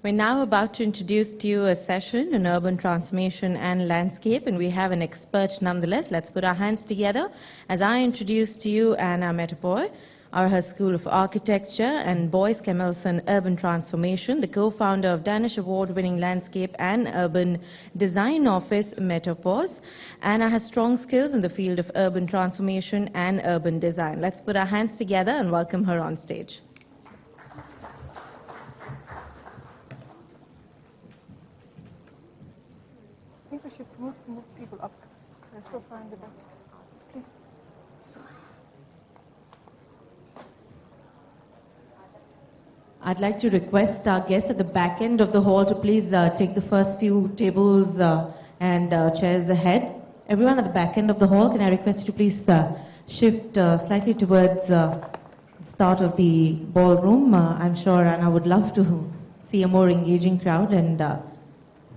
We're now about to introduce to you a session on urban transformation and landscape, and we have an expert nonetheless. Let's put our hands together as I introduce to you Anna Metapoy, Aarhus School of Architecture, and Boyce Camilson Urban Transformation, the co-founder of Danish award-winning landscape and urban design office Metapoy. Anna has strong skills in the field of urban transformation and urban design. Let's put our hands together and welcome her on stage. I think we should move people up. They're so far in the back. Please. I'd like to request our guests at the back end of the hall to please take the first few tables and chairs ahead. Everyone at the back end of the hall, can I request you to please shift slightly towards the start of the ballroom. I'm sure Anna would love to see a more engaging crowd, and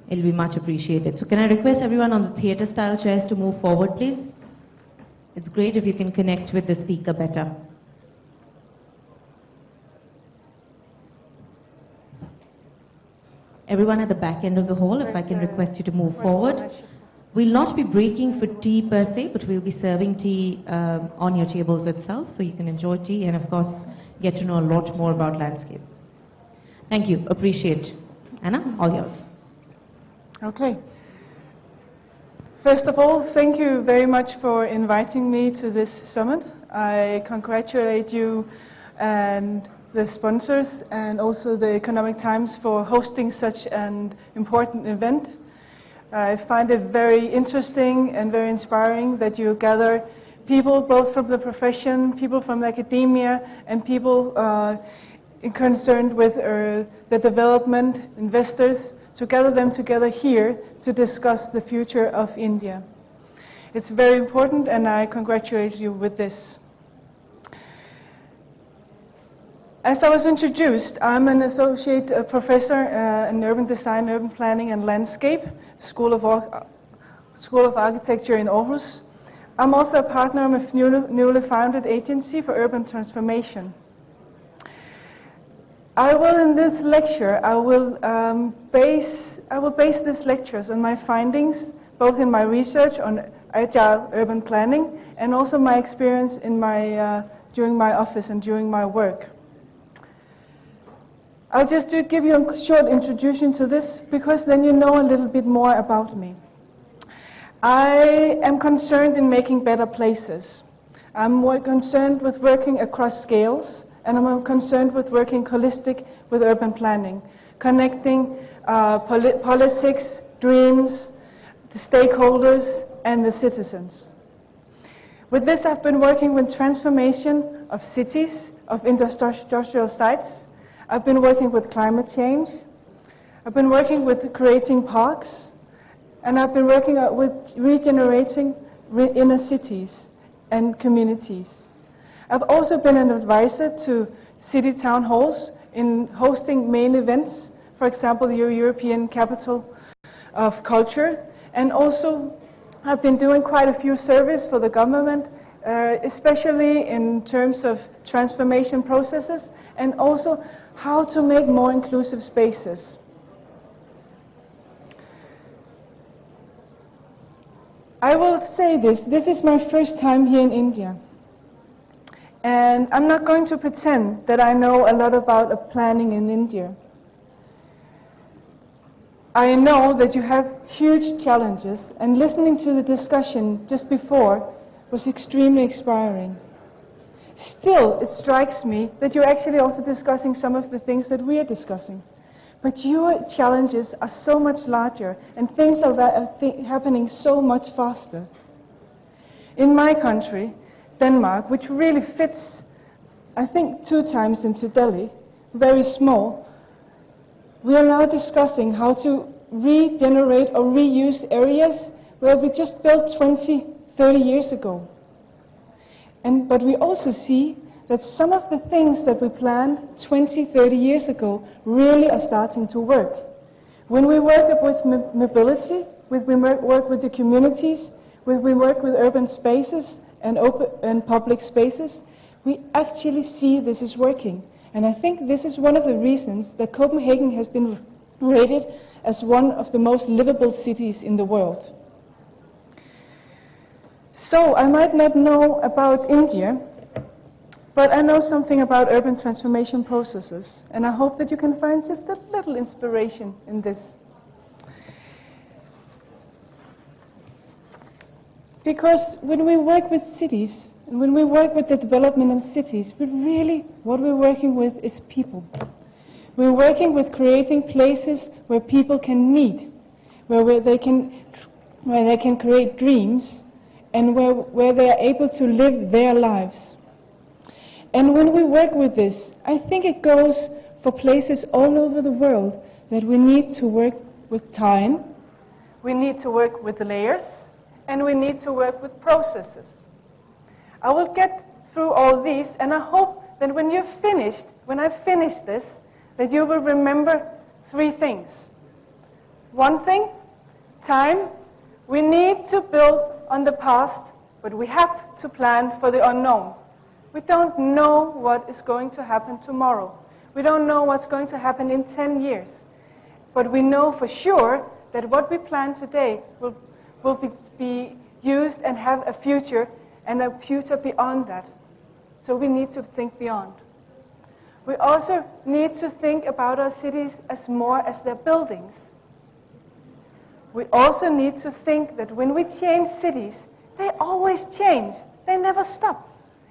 it'll be much appreciated. So can I request everyone on the theatre-style chairs to move forward, please? It's great if you can connect with the speaker better. Everyone at the back end of the hall, if I can request you to move forward. We'll not be breaking for tea per se, but we'll be serving tea on your tables itself, so you can enjoy tea and, of course, get to know a lot more about landscape. Thank you. Appreciate. Anna, all yours. Okay. First of all, thank you very much for inviting me to this summit. I congratulate you and the sponsors and also the Economic Times for hosting such an important event. I find it very interesting and very inspiring that you gather people both from the profession, people from academia, and people concerned with the development, investors, to gather them together here to discuss the future of India. It's very important, and I congratulate you with this. As I was introduced, I'm an associate professor in urban design, urban planning and landscape, School of Architecture in Aarhus. I'm also a partner of a newly founded agency for urban transformation. In this lecture, I will base these lectures on my findings, both in my research on agile urban planning and also my experience in during my office and during my work. I'll just give you a short introduction to this, because then you know a little bit more about me. I am concerned in making better places. I'm more concerned with working across scales, and I'm concerned with working holistic with urban planning, connecting politics, dreams, the stakeholders, and the citizens. With this, I've been working with transformation of cities, of industrial sites. I've been working with climate change. I've been working with creating parks, and I've been working with regenerating inner cities and communities. I've also been an advisor to city town halls in hosting main events, for example, the European Capital of Culture, and also I've been doing quite a few surveys for the government, especially in terms of transformation processes and also how to make more inclusive spaces. I will say this is my first time here in India. And I'm not going to pretend that I know a lot about planning in India. I know that you have huge challenges, and listening to the discussion just before was extremely inspiring. Still, it strikes me that you're actually also discussing some of the things that we are discussing. But your challenges are so much larger, and things are happening so much faster. In my country, Denmark, which really fits, I think, 2 times into Delhi, very small, we are now discussing how to regenerate or reuse areas where we just built 20, 30 years ago. But we also see that some of the things that we planned 20, 30 years ago really are starting to work. When we work with mobility, when we work with the communities, when we work with urban spaces and public spaces, we actually see this is working. And I think this is one of the reasons that Copenhagen has been rated as one of the most livable cities in the world. So I might not know about India, but I know something about urban transformation processes, and I hope that you can find just a little inspiration in this. Because when we work with cities, and when we work with the development of cities, what we're working with is people. We're working with creating places where people can meet, where they can create dreams, and where they are able to live their lives. And when we work with this, I think it goes for places all over the world that we need to work with time, we need to work with layers, and we need to work with processes. I will get through all these, and I hope that when I've finished this, that you will remember 3 things. One thing, time. We need to build on the past, but we have to plan for the unknown. We don't know what is going to happen tomorrow. We don't know what's going to happen in 10 years. But we know for sure that what we plan today will be used and have a future, and a future beyond that. So we need to think beyond. We also need to think about our cities as more as their buildings. We also need to think that when we change cities, they always change. They never stop.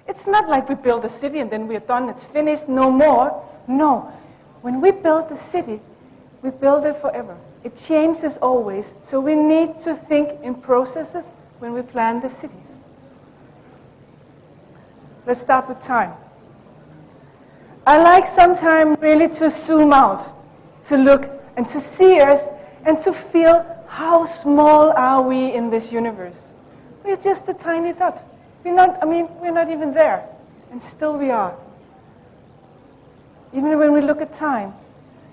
It's not like we build a city and then we're done, it's finished, no more. No. When we build a city, we build it forever. It changes always. So we need to think in processes when we plan the cities. Let's start with time. I like sometimes really to zoom out, to look and to see us and to feel how small are we in this universe. We're just a tiny dot. We're not even there, and still we are. Even when we look at time,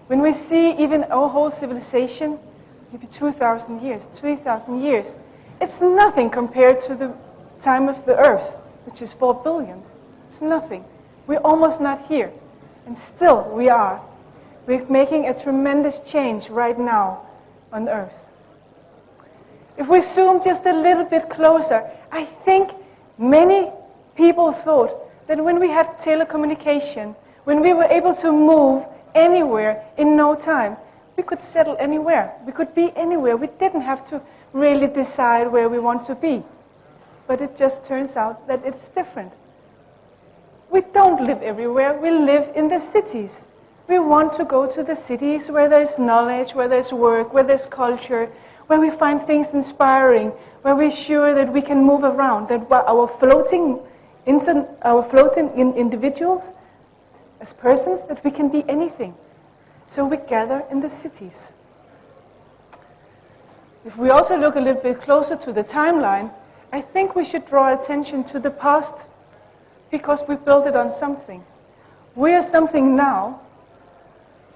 when we see even our whole civilization, maybe 2,000 years, 3,000 years, it's nothing compared to the time of the Earth, which is 4 billion. It's nothing. We're almost not here, and still we are. We're making a tremendous change right now on Earth. If we zoom just a little bit closer, I think many people thought that when we had telecommunication, when we were able to move anywhere in no time, we could settle anywhere. We could be anywhere. We didn't have to really decide where we want to be. But it just turns out that it's different. We don't live everywhere. We live in the cities. We want to go to the cities where there's knowledge, where there's work, where there's culture, where we find things inspiring, where we're sure that we can move around, that our floating individuals, as persons, that we can be anything. So we gather in the cities. If we also look a little bit closer to the timeline, I think we should draw attention to the past, because we built it on something. We are something now,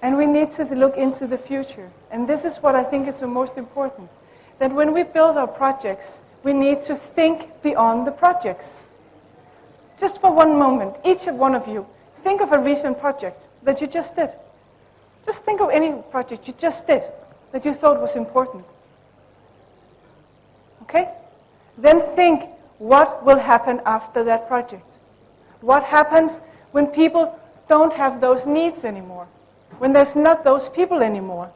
and we need to look into the future. And this is what I think is the most important. That when we build our projects, we need to think beyond the projects. Just for one moment, each one of you, think of a recent project that you just did. Just think of any project you just did that you thought was important. Okay? Then think, what will happen after that project? What happens when people don't have those needs anymore? When there's not those people anymore?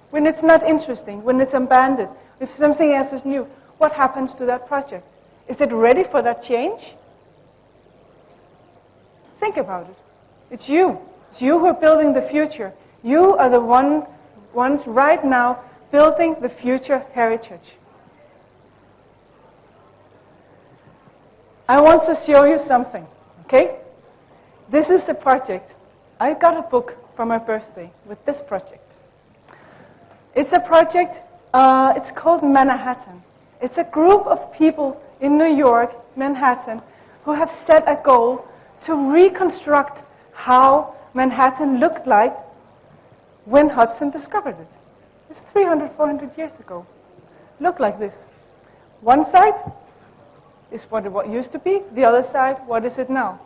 When it's not interesting? When it's abandoned? If something else is new? What happens to that project? Is it ready for that change? Think about it. It's you. It's you who are building the future. You are the ones right now building the future heritage. I want to show you something. Okay? This is the project. I got a book for my birthday with this project. It's a project, it's called Manhattan. It's a group of people in New York, Manhattan, who have set a goal to reconstruct how Manhattan looked like when Hudson discovered it. It's 300, 400 years ago. Looked like this. One side is what it used to be. The other side, what is it now?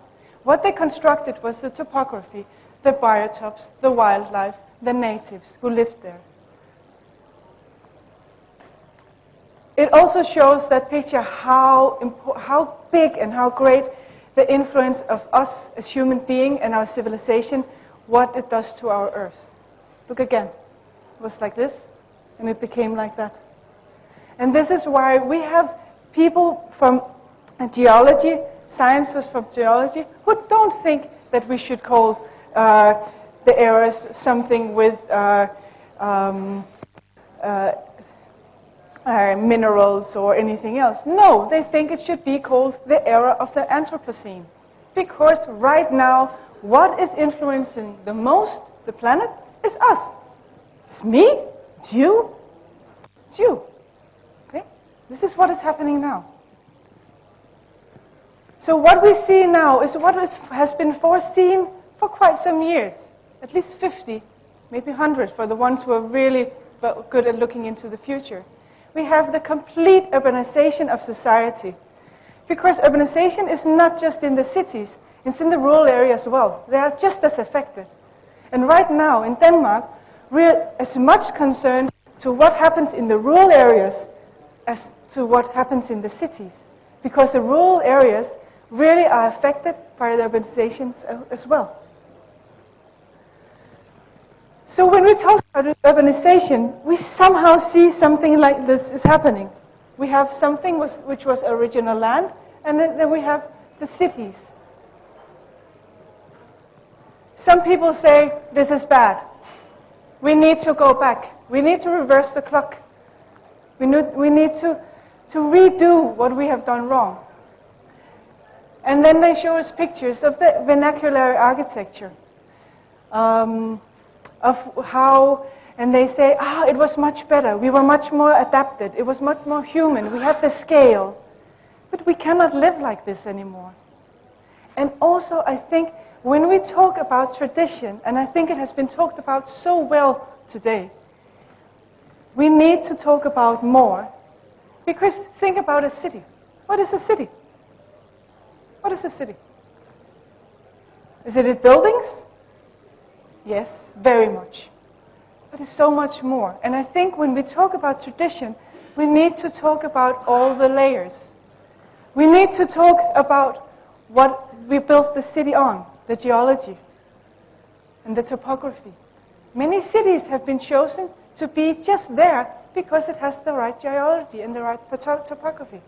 What they constructed was the topography, the biotopes, the wildlife, the natives who lived there. It also shows that picture how big and how great the influence of us as human beings and our civilization, what it does to our earth. Look again. It was like this, and it became like that. And this is why we have people from geology, scientists from geology, who don't think that we should call the eras something with minerals or anything else. No, they think it should be called the era of the Anthropocene. Because right now, what is influencing the most the planet is us. It's me, it's you, it's you. Okay? This is what is happening now. So what we see now is what has been foreseen for quite some years, at least 50, maybe 100 for the ones who are really good at looking into the future. We have the complete urbanization of society. Because urbanization is not just in the cities, it's in the rural areas as well. They are just as affected. And right now in Denmark, we're as much concerned to what happens in the rural areas as to what happens in the cities. Because the rural areas really are affected by the urbanizations as well. So when we talk about urbanization, we somehow see something like this is happening. We have something which was original land, and then we have the cities. Some people say, this is bad. We need to go back. We need to reverse the clock. We need to redo what we have done wrong. And then they show us pictures of the vernacular architecture. Of how, and they say, it was much better. We were much more adapted. It was much more human. We had the scale. But we cannot live like this anymore. And also, I think, when we talk about tradition, and I think it has been talked about so well today, we need to talk about more. Because think about a city. What is a city? What is a city? Is it buildings? Yes, very much. But it's so much more. And I think when we talk about tradition, we need to talk about all the layers. We need to talk about what we built the city on, the geology and the topography. Many cities have been chosen to be just there because it has the right geology and the right topography.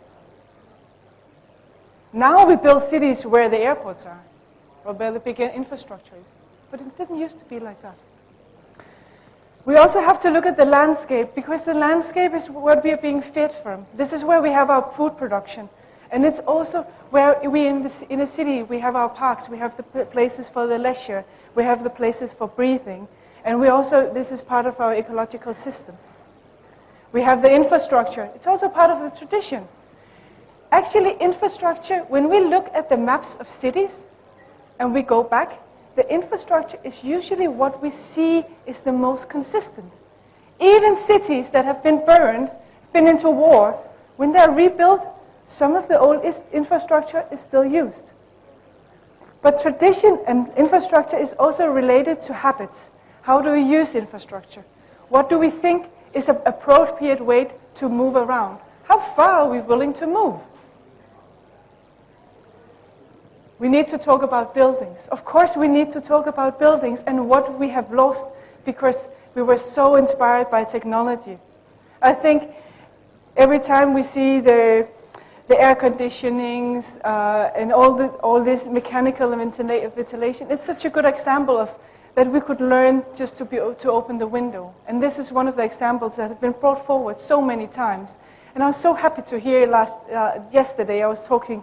Now we build cities where the airports are, or where the big infrastructure is. But it didn't used to be like that. We also have to look at the landscape, because the landscape is what we are being fed from. This is where we have our food production. And it's also where we, in a city, we have our parks, we have the places for the leisure, we have the places for breathing. And we also, this is part of our ecological system. We have the infrastructure. It's also part of the tradition. Actually, infrastructure, when we look at the maps of cities, and we go back, the infrastructure is usually what we see is the most consistent. Even cities that have been burned, been into war, when they're rebuilt, some of the old infrastructure is still used. But tradition and infrastructure is also related to habits. How do we use infrastructure? What do we think is an appropriate way to move around? How far are we willing to move? We need to talk about buildings. Of course, we need to talk about buildings and what we have lost because we were so inspired by technology. I think every time we see the air conditionings and all this mechanical ventilation, it's such a good example of that we could learn just to open the window. And this is one of the examples that have been brought forward so many times. And I was so happy to hear yesterday I was talking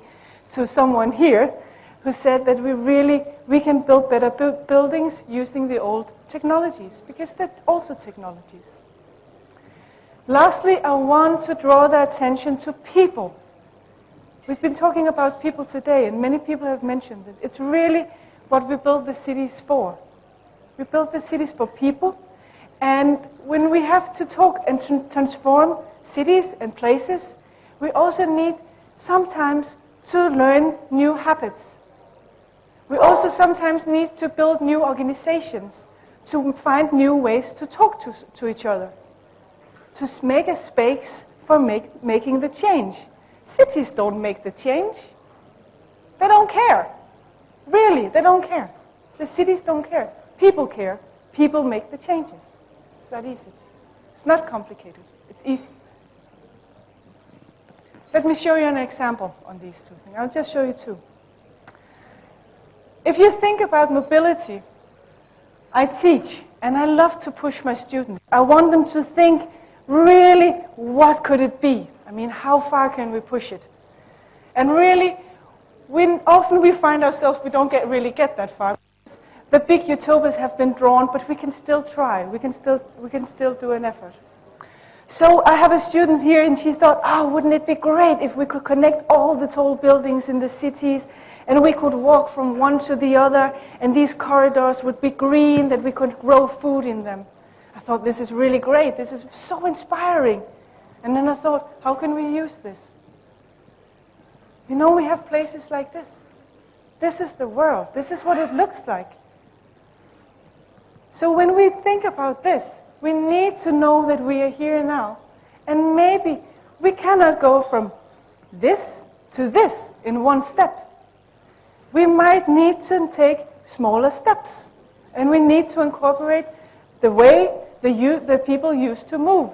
to someone here who said that we can build better buildings using the old technologies, because they're also technologies. Lastly, I want to draw the attention to people. We've been talking about people today, and many people have mentioned it. It's really what we build the cities for. We build the cities for people, and when we have to talk and transform cities and places, we also need sometimes to learn new habits. We also sometimes need to build new organizations to find new ways to talk to each other, to make a space for making the change. Cities don't make the change. They don't care. Really, they don't care. The cities don't care. People care. People make the changes. It's that easy. It's not complicated. It's easy. Let me show you an example on these two things. I'll just show you two. If you think about mobility, I teach, and I love to push my students. I want them to think, really, what could it be? I mean, how far can we push it? And really, often we find ourselves, we don't really get that far. The big utopias have been drawn, but we can still try. We can still do an effort. So I have a student here, and she thought, oh, wouldn't it be great if we could connect all the tall buildings in the cities, and we could walk from one to the other, and these corridors would be green, that we could grow food in them. I thought, this is really great. This is so inspiring. And then I thought, how can we use this? You know, we have places like this. This is the world. This is what it looks like. So when we think about this, we need to know that we are here now. And maybe we cannot go from this to this in one step. We might need to take smaller steps. And we need to incorporate the way the people used to move.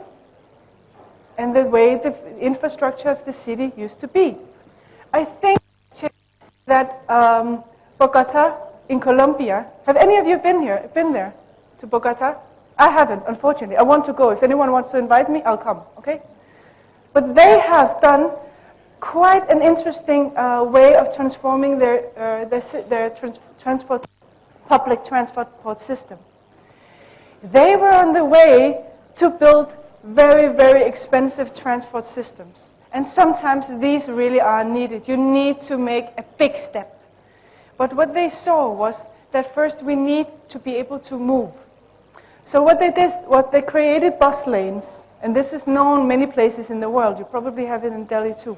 And the way the infrastructure of the city used to be. I think that Bogota in Colombia, have any of you been there to Bogota? I haven't, unfortunately. I want to go. If anyone wants to invite me, I'll come, okay? But they have done quite an interesting way of transforming their public transport system. They were on the way to build very, very expensive transport systems. And sometimes these really are needed. You need to make a big step. But what they saw was that first we need to be able to move. So what they did, they created bus lanes, and this is known many places in the world. You probably have it in Delhi too.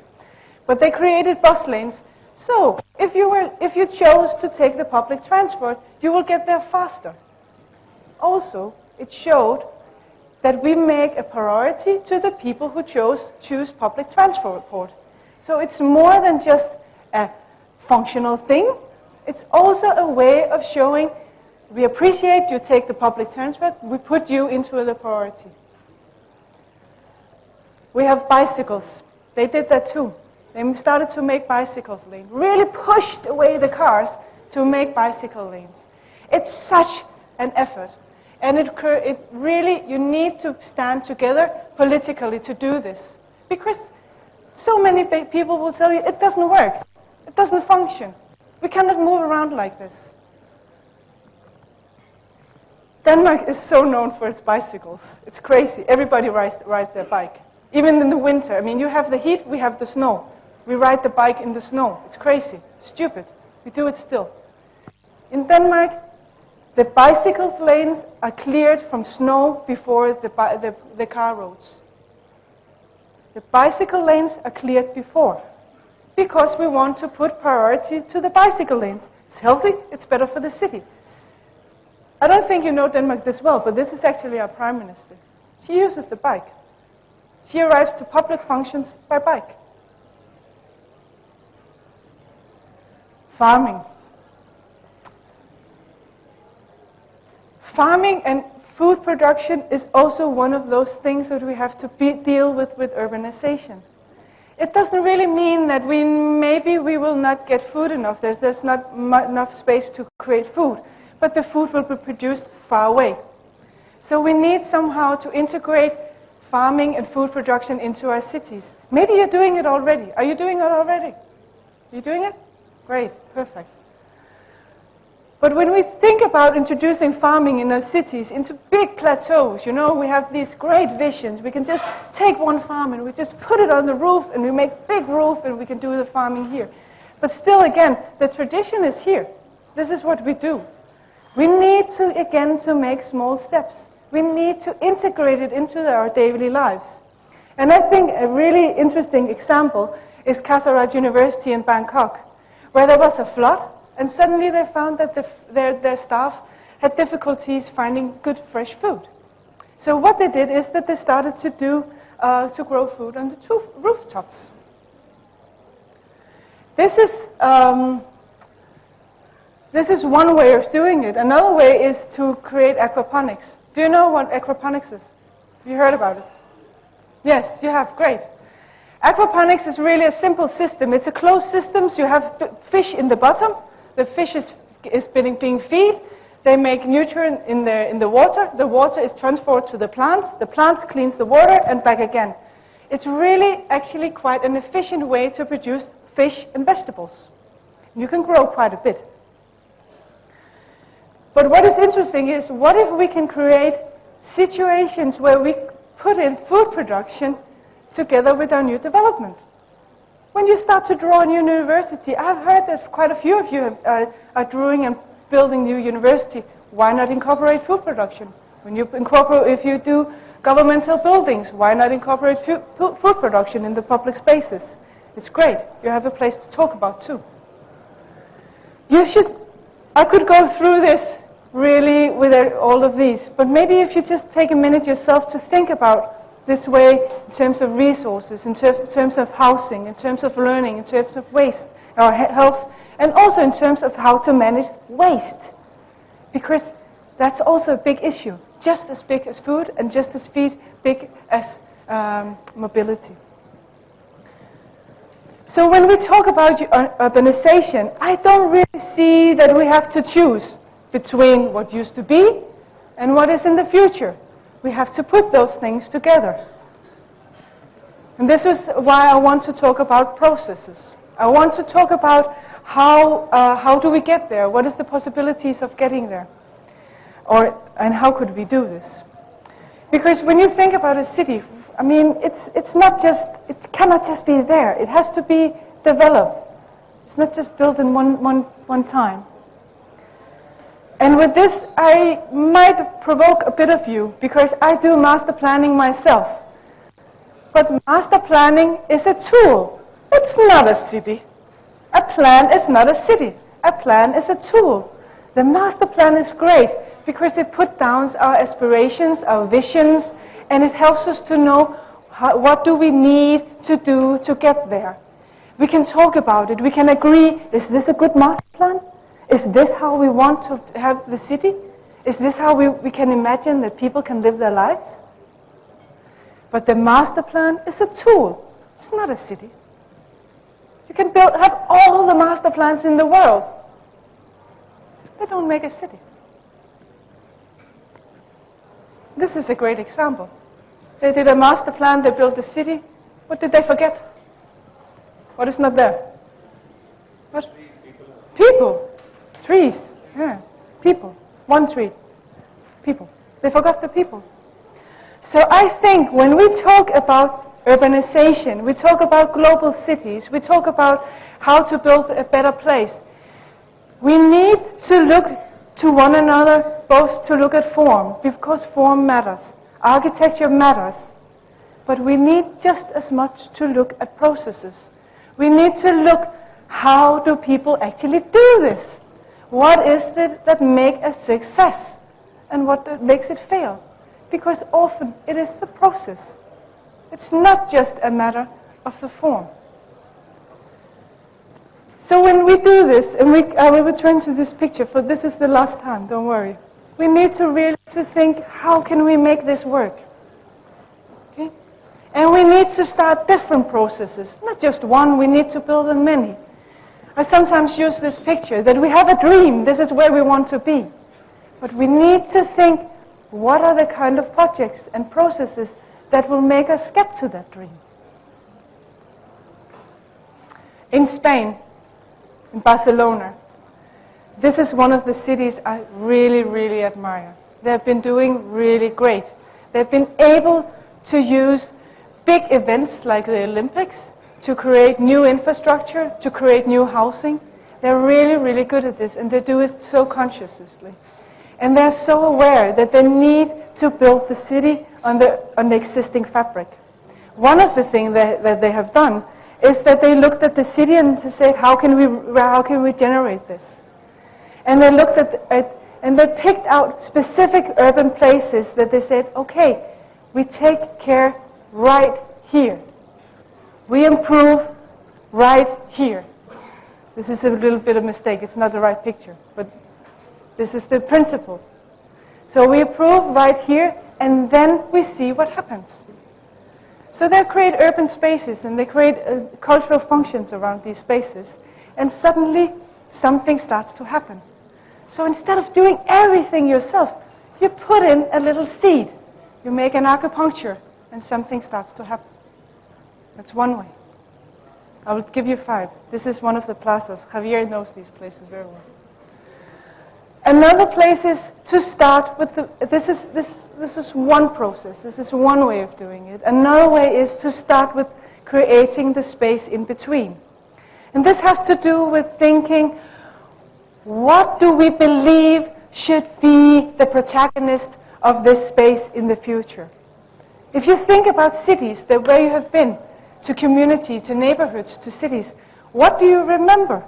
But they created bus lanes. So if you chose to take the public transport, you will get there faster. Also, it showed that we make a priority to the people who choose public transport. So it's more than just a functional thing. It's also a way of showing we appreciate you take the public transport, we put you into the priority. We have bicycles. They did that too. They started to make bicycle lanes, really pushed away the cars to make bicycle lanes. It's such an effort. And it really, you need to stand together politically to do this. Because so many people will tell you, it doesn't work. It doesn't function. We cannot move around like this. Denmark is so known for its bicycles. It's crazy. Everybody rides their bike. Even in the winter. I mean, you have the heat, we have the snow. We ride the bike in the snow. It's crazy. Stupid. We do it still. In Denmark, the bicycle lanes are cleared from snow before the car roads. The bicycle lanes are cleared before. Because we want to put priority to the bicycle lanes. It's healthy, it's better for the city. I don't think you know Denmark this well, but this is actually our Prime Minister. She uses the bike. She arrives to public functions by bike. Farming. Farming and food production is also one of those things that we have to deal with urbanization. It doesn't really mean that maybe we will not get food enough. There's not enough space to create food, but the food will be produced far away. So we need somehow to integrate farming and food production into our cities. Maybe you're doing it already. Are you doing it already? Are you doing it? Great, perfect. But when we think about introducing farming in our cities into big plateaus, you know, we have these great visions. We can just take one farm and we just put it on the roof and we make big roof and we can do the farming here. But still, again, the tradition is here. This is what we do. We need to, again, to make small steps. We need to integrate it into our daily lives. And I think a really interesting example is Kasaragod University in Bangkok, where there was a flood. And suddenly they found that their staff had difficulties finding good fresh food. So what they did is that they started to grow food on the rooftops. This is one way of doing it. Another way is to create aquaponics. Do you know what aquaponics is? Have you heard about it? Yes, you have. Great. Aquaponics is really a simple system. It's a closed system. So you have fish in the bottom. The fish is being fed. They make nutrient in the water. The water is transferred to the plants. The plants cleans the water and back again. It's really actually quite an efficient way to produce fish and vegetables. You can grow quite a bit. But what is interesting is, what if we can create situations where we put in food production together with our new development? When you start to draw a new university, I've heard that quite a few of you are drawing and building new university. Why not incorporate food production? If you do governmental buildings, why not incorporate food production in the public spaces? It's great. You have a place to talk about too. I could go through this really with all of these, but maybe if you just take a minute yourself to think about this way in terms of resources, in terms of housing, in terms of learning, in terms of waste or health, and also in terms of how to manage waste. Because that's also a big issue, just as big as food and just as big as mobility. So when we talk about urbanization, I don't really see that we have to choose between what used to be and what is in the future. We have to put those things together. And this is why I want to talk about processes. I want to talk about how do we get there? What is the possibilities of getting there? And how could we do this? Because when you think about a city, I mean, it cannot just be there. It has to be developed. It's not just built in one time. And with this, I might provoke a bit of you, because I do master planning myself. But master planning is a tool. It's not a city. A plan is not a city. A plan is a tool. The master plan is great because it puts down our aspirations, our visions, and it helps us to know what do we need to do to get there. We can talk about it. We can agree, is this a good master plan? Is this how we want to have the city? Is this how we can imagine that people can live their lives? But the master plan is a tool. It's not a city. You can have all the master plans in the world. They don't make a city. This is a great example. They did a master plan, they built a city. What did they forget? What is not there? What? People. Trees. Yeah. People. One tree. People. They forgot the people. So I think when we talk about urbanization, we talk about global cities, we talk about how to build a better place, we need to look to one another, both to look at form, because form matters. Architecture matters. But we need just as much to look at processes. We need to look, how do people actually do this? What is it that makes a success? And what makes it fail? Because often it is the process. It's not just a matter of the form. So when we do this, and I will return to this picture, for this is the last time, don't worry. We need to really think, how can we make this work? Okay? And we need to start different processes, not just one, we need to build on many. I sometimes use this picture, that we have a dream, this is where we want to be. But we need to think, what are the kind of projects and processes that will make us get to that dream? In Spain, in Barcelona, this is one of the cities I really, really admire. They've been doing really great. They've been able to use big events like the Olympics to create new infrastructure, to create new housing. They're really, really good at this, and they do it so consciously. And they're so aware that they need to build the city on the existing fabric. One of the things that they have done is that they looked at the city and said, how can we generate this? And they looked at And they picked out specific urban places that they said, okay, we take care right here. We improve right here. This is a little bit of a mistake. It's not the right picture, but this is the principle. So we improve right here, and then we see what happens. So they create urban spaces, and they create cultural functions around these spaces, and suddenly something starts to happen. So instead of doing everything yourself, you put in a little seed. You make an acupuncture, and something starts to happen. That's one way. I will give you 5. This is one of the plazas. Javier knows these places very well. Another place is to start with the, this is one process. This is one way of doing it. Another way is to start with creating the space in between. And this has to do with thinking, what do we believe should be the protagonist of this space in the future? If you think about cities, the way you have been, to community, to neighborhoods, to cities, what do you remember?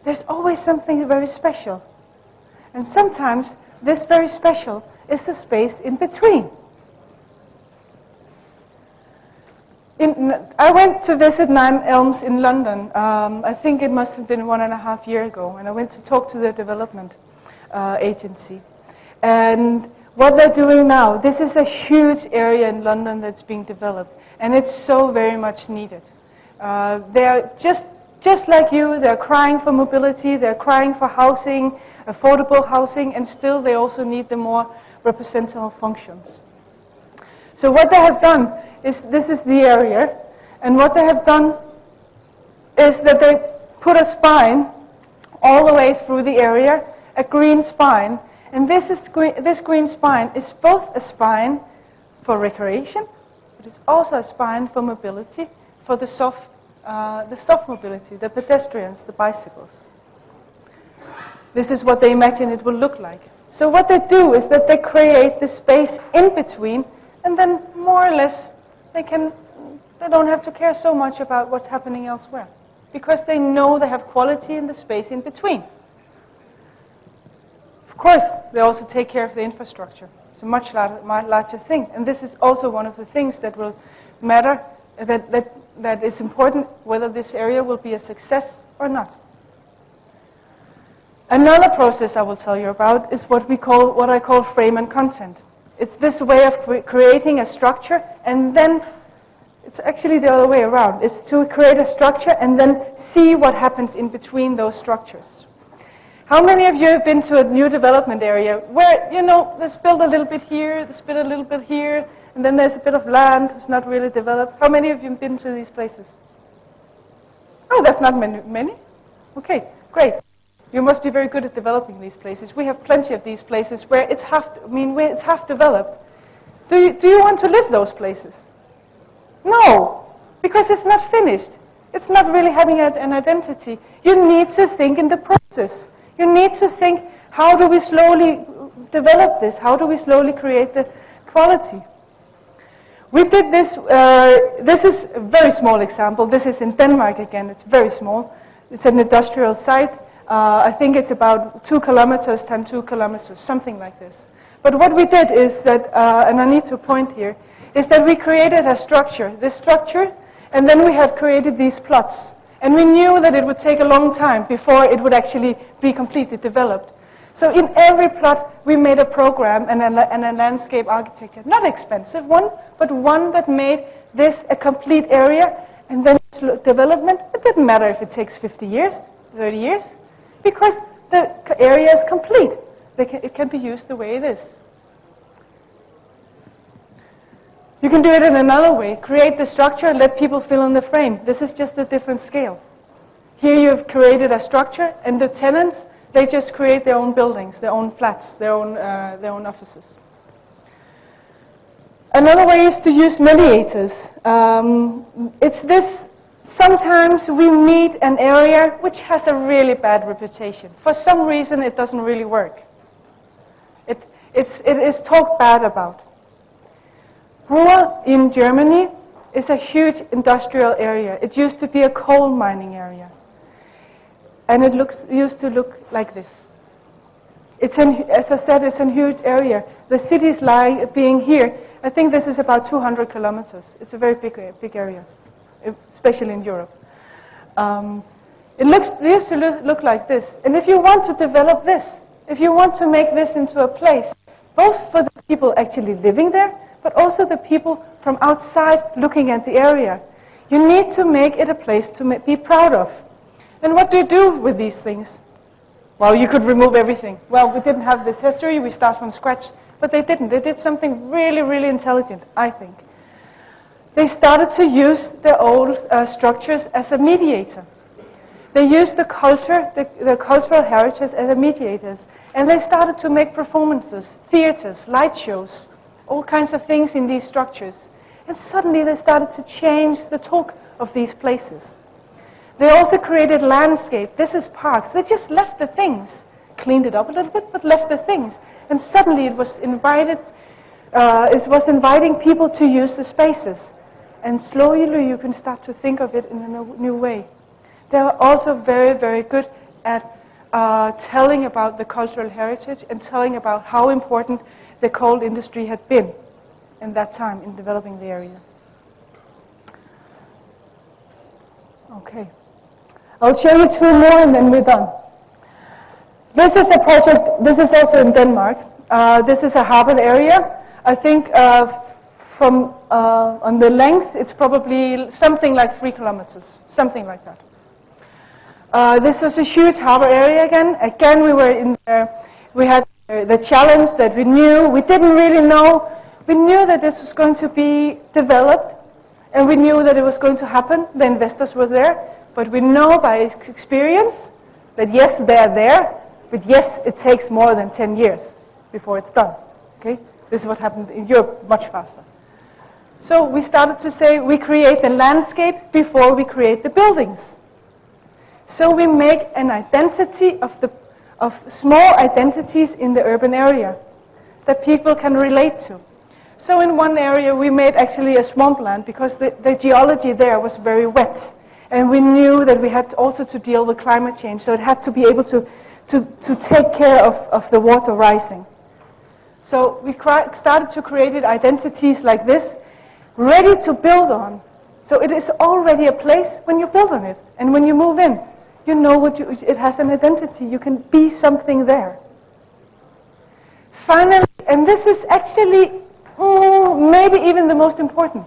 There's always something very special. And sometimes this very special is the space in between. I went to visit Nine Elms in London. I think it must have been 1.5 years ago, and I went to talk to the development agency. And what they're doing now, this is a huge area in London that's being developed, and it's so very much needed. They're just like you, they're crying for mobility, they're crying for housing, affordable housing, and still they also need the more representative functions. So what they have done is, this is the area, and what they have done is that they put a spine all the way through the area, a green spine, and this green spine is both a spine for recreation, but it's also a spine for mobility, for the soft mobility, the pedestrians, the bicycles. This is what they imagine it will look like. So what they do is that they create the space in between, and then more or less they don't have to care so much about what's happening elsewhere, because they know they have quality in the space in between. Of course, they also take care of the infrastructure. It's a much larger thing, and this is also one of the things that will matter, that is important, whether this area will be a success or not. Another process I will tell you about is what I call frame and content. It's this way of creating a structure, and then it's actually the other way around. It's to create a structure and then see what happens in between those structures. How many of you have been to a new development area where, you know, there's built a little bit here, there's built a little bit here, and then there's a bit of land that's not really developed? How many of you have been to these places? Oh, that's not many? Okay, great. You must be very good at developing these places. We have plenty of these places where it's where it's half developed. Do you want to live those places? No, because it's not finished. It's not really having an identity. You need to think in the process. You need to think, how do we slowly develop this? How do we slowly create the quality? We did this. This is a very small example. This is in Denmark again. It's very small. It's an industrial site. I think it's about 2 kilometers times 2 kilometers, something like this. But what we did is that, and I need to point here, is that we created a structure, this structure, and then we had created these plots. And we knew that it would take a long time before it would actually be completely developed. So in every plot, we made a program and a landscape architecture. Not expensive one, but one that made this a complete area. And then development, it didn't matter if it takes 50 years, 30 years, because the area is complete. It can be used the way it is. You can do it in another way. Create the structure and let people fill in the frame. This is just a different scale. Here you've created a structure, and the tenants, they just create their own buildings, their own flats, their own offices. Another way is to use mediators. It's this. Sometimes we meet an area which has a really bad reputation. For some reason, it doesn't really work. It is talked bad about. Ruhr in Germany is a huge industrial area. It used to be a coal mining area. And it used to look like this. As I said, it's a huge area. The cities being here. I think this is about 200 kilometers. It's a very big area, especially in Europe. It used to look like this. And if you want to develop this, if you want to make this into a place, both for the people actually living there, but also the people from outside looking at the area, you need to make it a place to be proud of. And what do you do with these things? Well, you could remove everything. Well, we didn't have this history, we start from scratch. But they didn't. They did something really, really intelligent, I think. They started to use their old structures as a mediator. They used the culture, the cultural heritage as a mediators. And they started to make performances, theaters, light shows, all kinds of things in these structures. And suddenly they started to change the talk of these places. They also created landscape. This is parks. They just left the things, cleaned it up a little bit, but left the things. And suddenly it was inviting people to use the spaces. And slowly you can start to think of it in a new way. They are also very, very good at telling about the cultural heritage and telling about how important the coal industry had been in that time in developing the area. Okay. I'll show you two more and then we're done. This is a project, this is also in Denmark. This is a harbor area. I think from on the length, it's probably something like 3 kilometers, something like that. This was a huge harbor area again. Again, we were in there. We had the challenge that we knew. We didn't really know. We knew that this was going to be developed, and we knew that it was going to happen. The investors were there. But we know by experience that yes, they're there, but yes, it takes more than 10 years before it's done. Okay? This is what happened in Europe much faster. So we started to say we create the landscape before we create the buildings. So we make an identity of small identities in the urban area that people can relate to. So in one area we made actually a swampland because the geology there was very wet. And we knew that we had also to deal with climate change, so it had to be able to take care of the water rising. So we started to create identities like this, ready to build on. So it is already a place when you build on it. And when you move in, you know it has an identity. You can be something there. Finally, and this is actually maybe even the most important,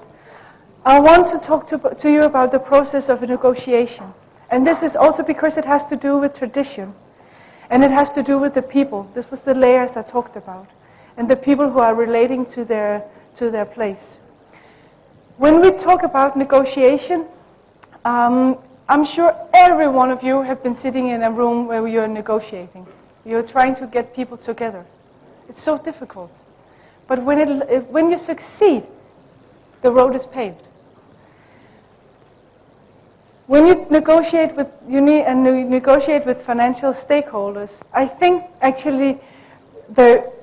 I want to talk to you about the process of a negotiation. And this is also because it has to do with tradition. And it has to do with the people. This was the layers I talked about. And the people who are relating to their place. When we talk about negotiation, I'm sure every one of you have been sitting in a room where you're negotiating. You're trying to get people together. It's so difficult. But when you succeed, the road is paved. When you negotiate with financial stakeholders, I think actually the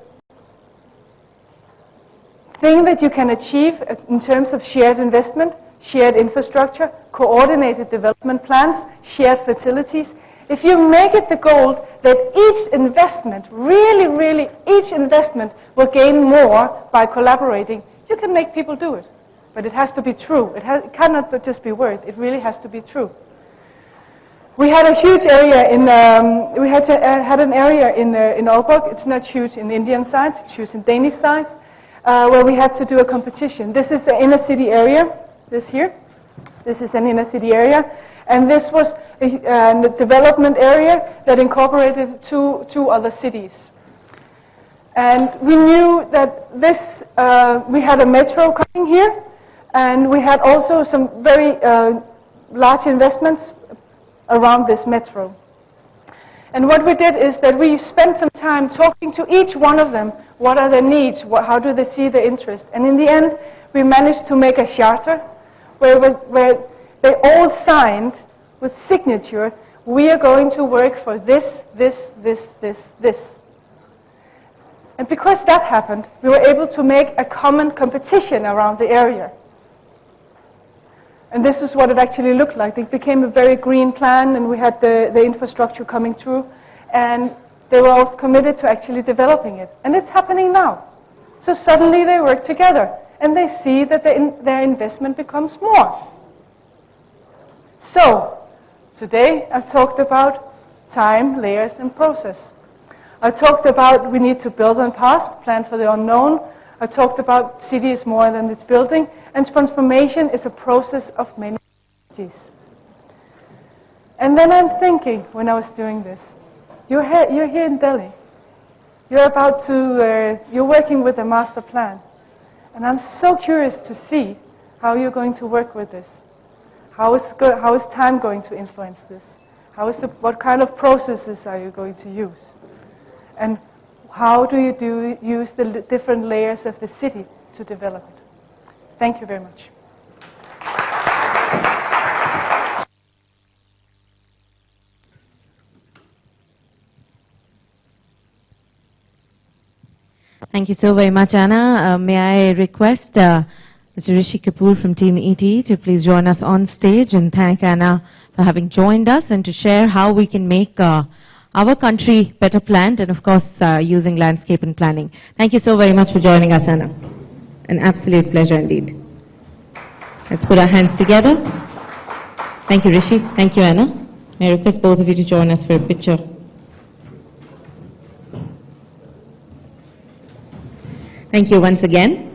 thing that you can achieve in terms of shared investment, shared infrastructure, coordinated development plans, shared facilities, if you make it the goal that each investment, really each investment will gain more by collaborating, you can make people do it. But it has to be true. It cannot just be words. It really has to be true. We had a huge area had an area in Aalborg. It's not huge in the Indian side. It's huge in Danish side, where we had to do a competition. This is the inner city area. This here. This is an inner city area, and this was a development area that incorporated two other cities. And we knew that this we had a metro coming here. And we had also some very large investments around this metro. And what we did is that we spent some time talking to each one of them. What are their needs? How do they see their interest? And in the end, we managed to make a charter where they all signed with signature, we are going to work for this. And because that happened, we were able to make a common competition around the area. And this is what it actually looked like. It became a very green plan, and we had the infrastructure coming through. And they were all committed to actually developing it. And it's happening now. So suddenly they work together, and they see that their investment becomes more. So, today I talked about time, layers, and process. I talked about we need to build on past, plan for the unknown. I talked about city is more than its building, and transformation is a process of many stages. And then I'm thinking, when I was doing this, you're here in Delhi. You're working with a master plan. And I'm so curious to see how you're going to work with this. How is time going to influence this? What kind of processes are you going to use? And how do you use the different layers of the city to develop it? Thank you very much. Thank you so very much, Anna. May I request Mr. Rishi Kapoor from Team ET to please join us on stage and thank Anna for having joined us and to share how we can make our country better planned and, of course, using landscape and planning. Thank you so very much for joining us, Anna. An absolute pleasure indeed. Let's put our hands together. Thank you, Rishi. Thank you, Anna. May I request both of you to join us for a picture. Thank you once again.